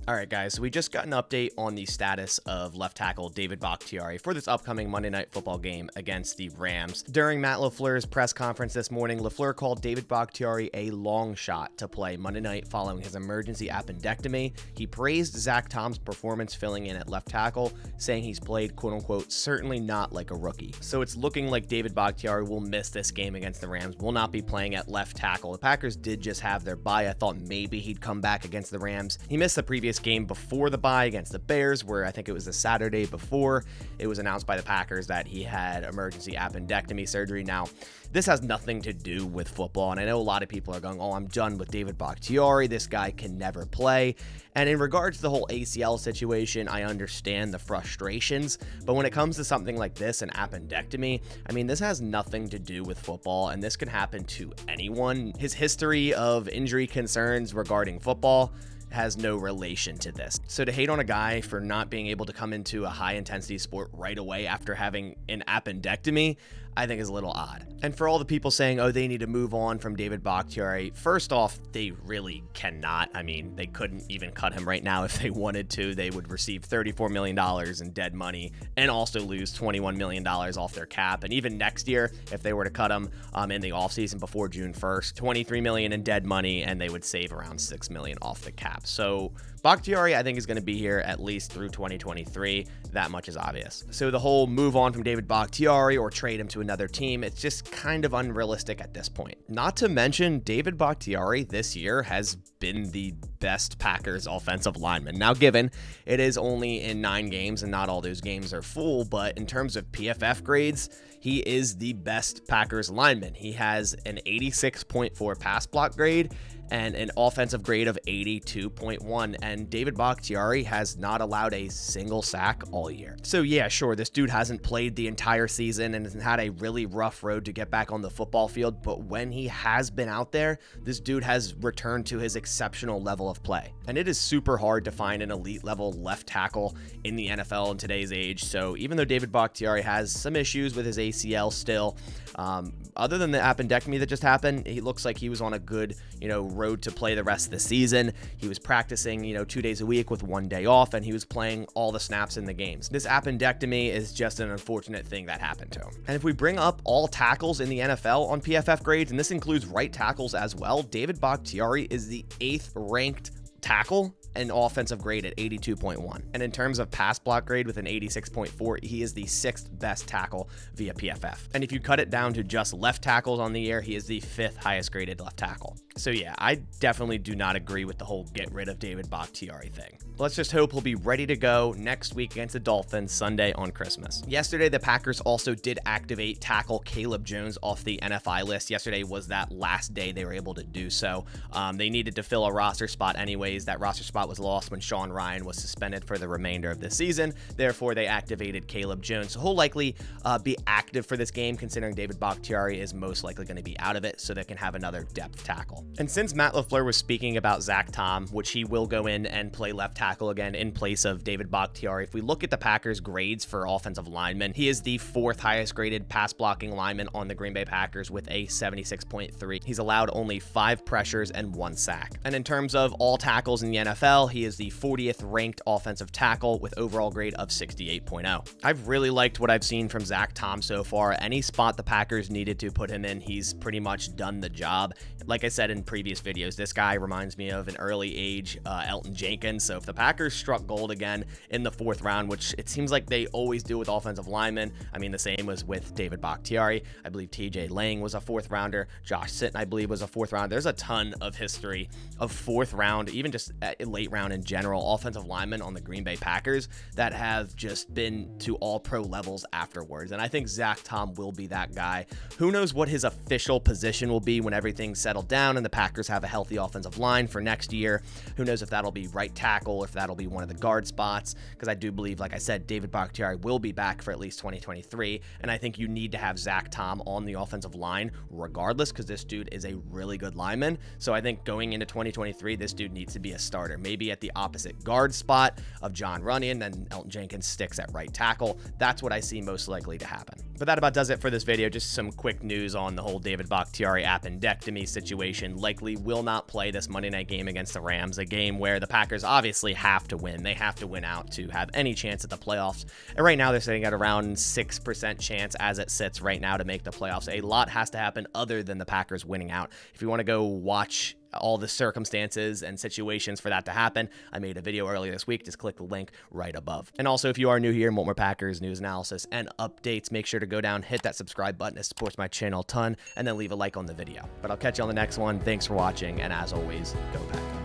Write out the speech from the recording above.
All right, guys, so we just got an update on the status of left tackle David Bakhtiari for this upcoming Monday Night Football game against the Rams. During Matt LaFleur's press conference this morning, LaFleur called David Bakhtiari a long shot to play Monday night following his emergency appendectomy. He praised Zach Tom's performance filling in at left tackle, saying he's played, quote-unquote, certainly not like a rookie. So it's looking like David Bakhtiari will miss this game against the Rams, will not be playing at left tackle. The Packers did just have their bye. I thought maybe he'd come back against the Rams. He missed the previous game before the bye against the Bears, where I think it was the Saturday before it was announced by the Packers that he had emergency appendectomy surgery. Now, this has nothing to do with football, and I know a lot of people are going, oh, I'm done with David Bakhtiari. This guy can never play. And in regards to the whole ACL situation, I understand the frustrations, but when it comes to something like this, an appendectomy, I mean, this has nothing to do with football, and this can happen to anyone. His history of injury concerns regarding football has no relation to this. So to hate on a guy for not being able to come into a high intensity sport right away after having an appendectomy, I think is a little odd. And for all the people saying, oh, they need to move on from David Bakhtiari, first off, they really cannot. I mean, they couldn't even cut him right now if they wanted to. They would receive $34 million in dead money and also lose $21 million off their cap. And even next year, if they were to cut him in the offseason before June 1st, $23 million in dead money, and they would save around $6 million off the cap. So Bakhtiari, I think, is going to be here at least through 2023. That much is obvious. So the whole move on from David Bakhtiari or trade him to another team, it's just kind of unrealistic at this point. Not to mention, David Bakhtiari this year has been the best Packers offensive lineman. Now, given it is only in 9 games and not all those games are full, but in terms of PFF grades, he is the best Packers lineman. He has an 86.4 pass block grade and an offensive grade of 82.1, and David Bakhtiari has not allowed a single sack all year. So yeah, sure, this dude hasn't played the entire season and has had a really rough road to get back on the football field, but when he has been out there, this dude has returned to his exceptional level of play. And it is super hard to find an elite level left tackle in the NFL in today's age, so even though David Bakhtiari has some issues with his ACL still, other than the appendectomy that just happened, he looks like he was on a good, road to play the rest of the season. He was practicing, 2 days a week with 1 day off, and he was playing all the snaps in the games. This appendectomy is just an unfortunate thing that happened to him. And if we bring up all tackles in the NFL on PFF grades, and this includes right tackles as well, David Bakhtiari is the 8th ranked tackle an offensive grade at 82.1. And in terms of pass block grade with an 86.4, he is the 6th best tackle via PFF. And if you cut it down to just left tackles on the year, he is the 5th highest graded left tackle. So yeah, I definitely do not agree with the whole get rid of David Bakhtiari thing. Let's just hope he'll be ready to go next week against the Dolphins Sunday on Christmas. Yesterday, the Packers also did activate tackle Caleb Jones off the NFI list. Yesterday was that last day they were able to do so. They needed to fill a roster spot anyways. That roster spot was lost when Sean Ryan was suspended for the remainder of the season. Therefore, they activated Caleb Jones. So he'll likely be active for this game, considering David Bakhtiari is most likely going to be out of it, so they can have another depth tackle. And since Matt LaFleur was speaking about Zach Tom, which he will go in and play left tackle again in place of David Bakhtiari, if we look at the Packers' grades for offensive linemen, he is the 4th highest graded pass blocking lineman on the Green Bay Packers with a 76.3. He's allowed only 5 pressures and 1 sack. And in terms of all tackles in the NFL, he is the 40th ranked offensive tackle with overall grade of 68.0. I've really liked what I've seen from Zach Tom so far. Any spot the Packers needed to put him in, he's pretty much done the job. Like I said in previous videos, this guy reminds me of an early age Elton Jenkins. So if the Packers struck gold again in the 4th round, which it seems like they always do with offensive linemen, I mean, the same was with David Bakhtiari. I believe TJ Lang was a 4th rounder. Josh Sitton, I believe, was a 4th round. There's a ton of history of 4th round, even just late round in general, offensive linemen on the Green Bay Packers that have just been to all pro levels afterwards. And I think Zach Tom will be that guy. Who knows what his official position will be when everything's settled down and the Packers have a healthy offensive line for next year. Who knows if that'll be right tackle, if that'll be one of the guard spots, because I do believe, like I said, David Bakhtiari will be back for at least 2023, and I think you need to have Zach Tom on the offensive line regardless, because this dude is a really good lineman. So I think going into 2023, this dude needs to be a starter, maybe at the opposite guard spot of John Runyan, then Elton Jenkins sticks at right tackle. That's what I see most likely to happen. But that about does it for this video. Just some quick news on the whole David Bakhtiari appendectomy situation. Likely will not play this Monday night game against the Rams, a game where the Packers obviously have to win. They have to win out to have any chance at the playoffs. And right now they're sitting at around 6% chance as it sits right now to make the playoffs. A lot has to happen other than the Packers winning out. If you want to go watch all the circumstances and situations for that to happen, I made a video earlier this week. Just click the link right above. And also, if you are new here and want more Packers news, analysis, and updates, make sure to go down, hit that subscribe button. It supports my channel a ton, and then leave a like on the video. But I'll catch you on the next one. Thanks for watching, and as always, go Packers.